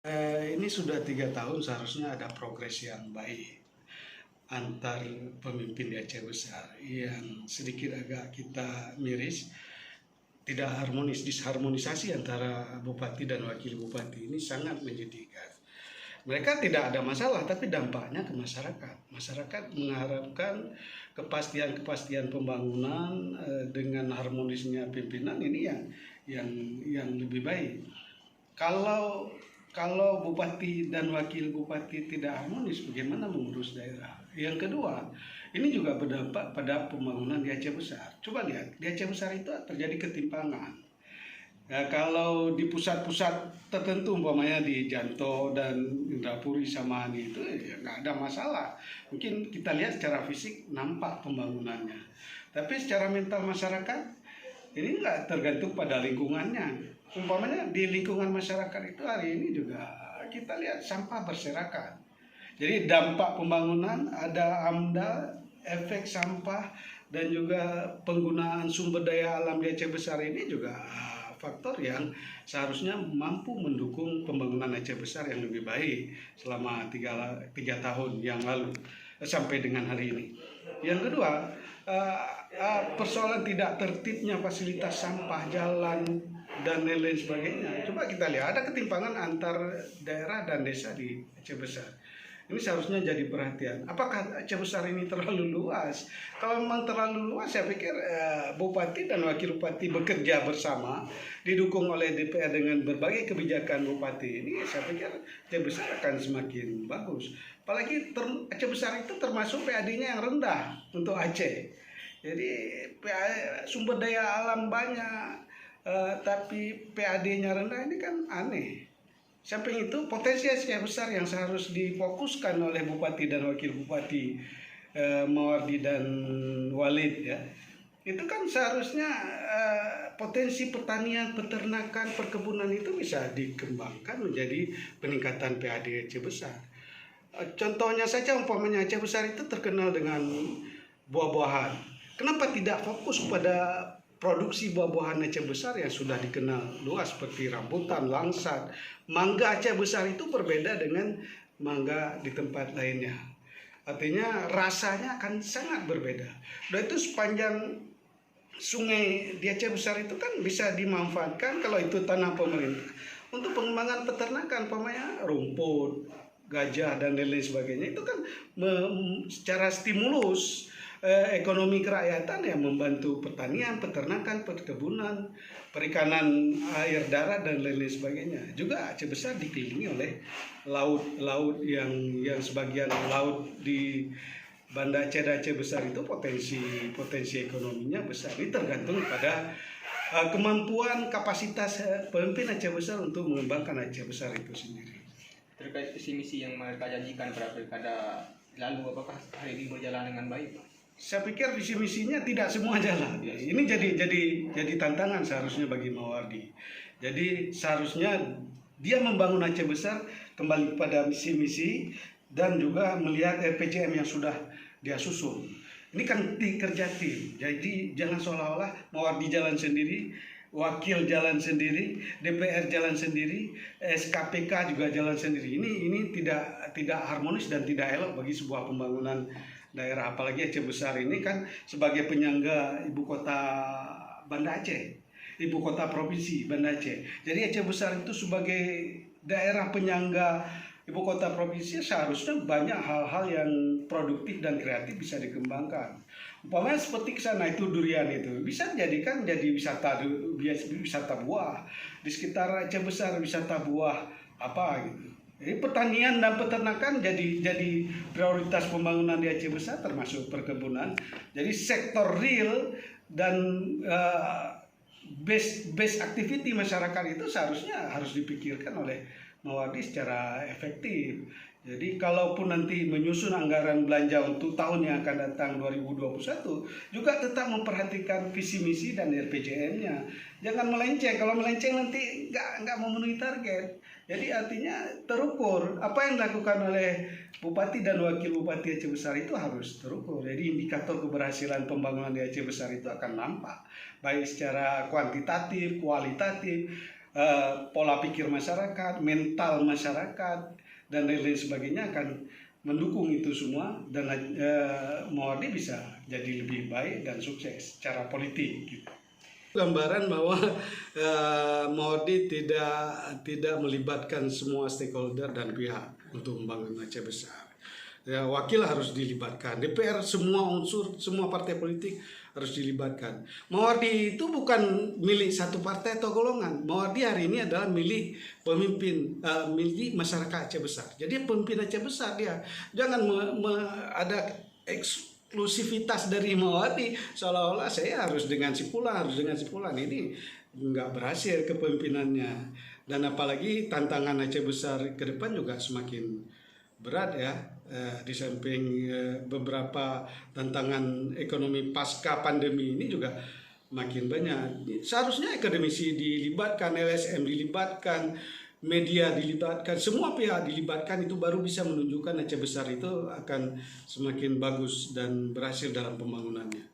Ini sudah 3 tahun seharusnya ada progres yang baik antar pemimpin di Aceh Besar yang sedikit agak kita miris, tidak harmonis, disharmonisasi antara bupati dan wakil bupati ini sangat menyedihkan. Mereka tidak ada masalah, tapi dampaknya ke masyarakat. Masyarakat mengharapkan kepastian pembangunan dengan harmonisnya pimpinan ini yang lebih baik. Kalau bupati dan wakil bupati tidak harmonis, bagaimana mengurus daerah? Yang kedua, ini juga berdampak pada pembangunan di Aceh Besar. Coba lihat, di Aceh Besar itu terjadi ketimpangan. Ya, kalau di pusat-pusat tertentu, umpamanya di Janto dan Indrapuri Samani itu ya nggak ada masalah. Mungkin kita lihat secara fisik nampak pembangunannya. Tapi secara mental masyarakat, ini nggak tergantung pada lingkungannya. Umpamanya di lingkungan masyarakat itu hari ini juga kita lihat sampah berserakan. Jadi dampak pembangunan ada AMDA, efek sampah dan juga penggunaan sumber daya alam di Aceh Besar ini juga faktor yang seharusnya mampu mendukung pembangunan Aceh Besar yang lebih baik selama tiga tahun yang lalu sampai dengan hari ini. Yang kedua, persoalan tidak tertibnya fasilitas sampah, jalan, dan lain-lain sebagainya. Coba kita lihat, ada ketimpangan antar daerah dan desa di Aceh Besar. Ini seharusnya jadi perhatian. Apakah Aceh Besar ini terlalu luas? Kalau memang terlalu luas, saya pikir bupati dan wakil bupati bekerja bersama, didukung oleh DPR dengan berbagai kebijakan bupati ini, saya pikir Aceh Besar akan semakin bagus. Apalagi Aceh Besar itu termasuk PAD-nya yang rendah untuk Aceh. Jadi sumber daya alam banyak, tapi PAD-nya rendah, ini kan aneh. Samping itu potensi Aceh Besar yang seharus difokuskan oleh bupati dan wakil bupati Mawardi dan Walid ya. Itu kan seharusnya potensi pertanian, peternakan, perkebunan itu bisa dikembangkan menjadi peningkatan PAD Aceh Besar. Contohnya saja umpamanya Aceh Besar itu terkenal dengan buah-buahan. Kenapa tidak fokus pada produksi buah-buahan Aceh Besar yang sudah dikenal luas seperti rambutan, langsat, mangga Aceh Besar itu berbeda dengan mangga di tempat lainnya. Artinya rasanya akan sangat berbeda. Dan itu sepanjang sungai di Aceh Besar itu kan bisa dimanfaatkan kalau itu tanah pemerintah untuk pengembangan peternakan, umpamanya rumput, gajah dan lain-lain sebagainya. Itu kan secara stimulus ekonomi kerakyatan yang membantu pertanian, peternakan, perkebunan, perikanan air darat dan lain-lain sebagainya. Juga Aceh Besar dikelilingi oleh laut yang sebagian laut di Banda Aceh dan Aceh Besar itu potensi ekonominya besar. Ini tergantung pada kemampuan kapasitas pemimpin Aceh Besar untuk mengembangkan Aceh Besar itu sendiri. Terkait visi misi yang mereka janjikan pada pilkada lalu, apakah hari ini berjalan dengan baik? Saya pikir visi misinya tidak semua jalan. Ini jadi tantangan seharusnya bagi Mawardi. Jadi seharusnya dia membangun Aceh Besar kembali pada misi-misi dan juga melihat RPJM yang sudah dia susun. Ini kan kerja tim. Jadi jangan seolah-olah Mawardi jalan sendiri, wakil jalan sendiri, DPR jalan sendiri, SKPK juga jalan sendiri. Ini tidak harmonis dan tidak elok bagi sebuah pembangunan daerah, apalagi Aceh Besar ini kan sebagai penyangga ibu kota Banda Aceh, ibu kota provinsi Banda Aceh. Jadi Aceh Besar itu sebagai daerah penyangga ibu kota provinsi seharusnya banyak hal-hal yang produktif dan kreatif bisa dikembangkan. Umpamanya seperti ke sana itu durian itu bisa dijadikan jadi wisata buah di sekitar Aceh Besar, wisata buah apa gitu. Jadi pertanian dan peternakan jadi prioritas pembangunan di Aceh Besar, termasuk perkebunan. Jadi sektor real dan base activity masyarakat itu seharusnya harus dipikirkan oleh Mawardi secara efektif. Jadi kalaupun nanti menyusun anggaran belanja untuk tahun yang akan datang 2021 juga tetap memperhatikan visi misi dan RPJM-nya. Jangan melenceng. Kalau melenceng nanti nggak memenuhi target. Jadi artinya terukur. Apa yang dilakukan oleh bupati dan wakil bupati Aceh Besar itu harus terukur. Jadi indikator keberhasilan pembangunan di Aceh Besar itu akan nampak baik secara kuantitatif, kualitatif. pola pikir masyarakat, mental masyarakat, dan lain-lain sebagainya akan mendukung itu semua, dan Mawardi bisa jadi lebih baik dan sukses secara politik gitu. Gambaran bahwa Mawardi tidak melibatkan semua stakeholder dan pihak untuk membangun Aceh besar. Ya, wakil harus dilibatkan, DPR semua unsur, semua partai politik harus dilibatkan. Mawardi itu bukan milik satu partai atau golongan. Mawardi hari ini adalah milik pemimpin, milik masyarakat Aceh besar. Jadi pemimpin Aceh besar dia. Jangan ada eksklusivitas dari Mawardi seolah-olah saya harus dengan si Fulan, harus dengan si Fulan. Ini nggak berhasil kepemimpinannya. Dan apalagi tantangan Aceh besar ke depan juga semakin berat ya, di samping beberapa tantangan ekonomi pasca pandemi ini juga makin banyak. Seharusnya akademisi dilibatkan, LSM dilibatkan, media dilibatkan, semua pihak dilibatkan, itu baru bisa menunjukkan Aceh besar itu akan semakin bagus dan berhasil dalam pembangunannya.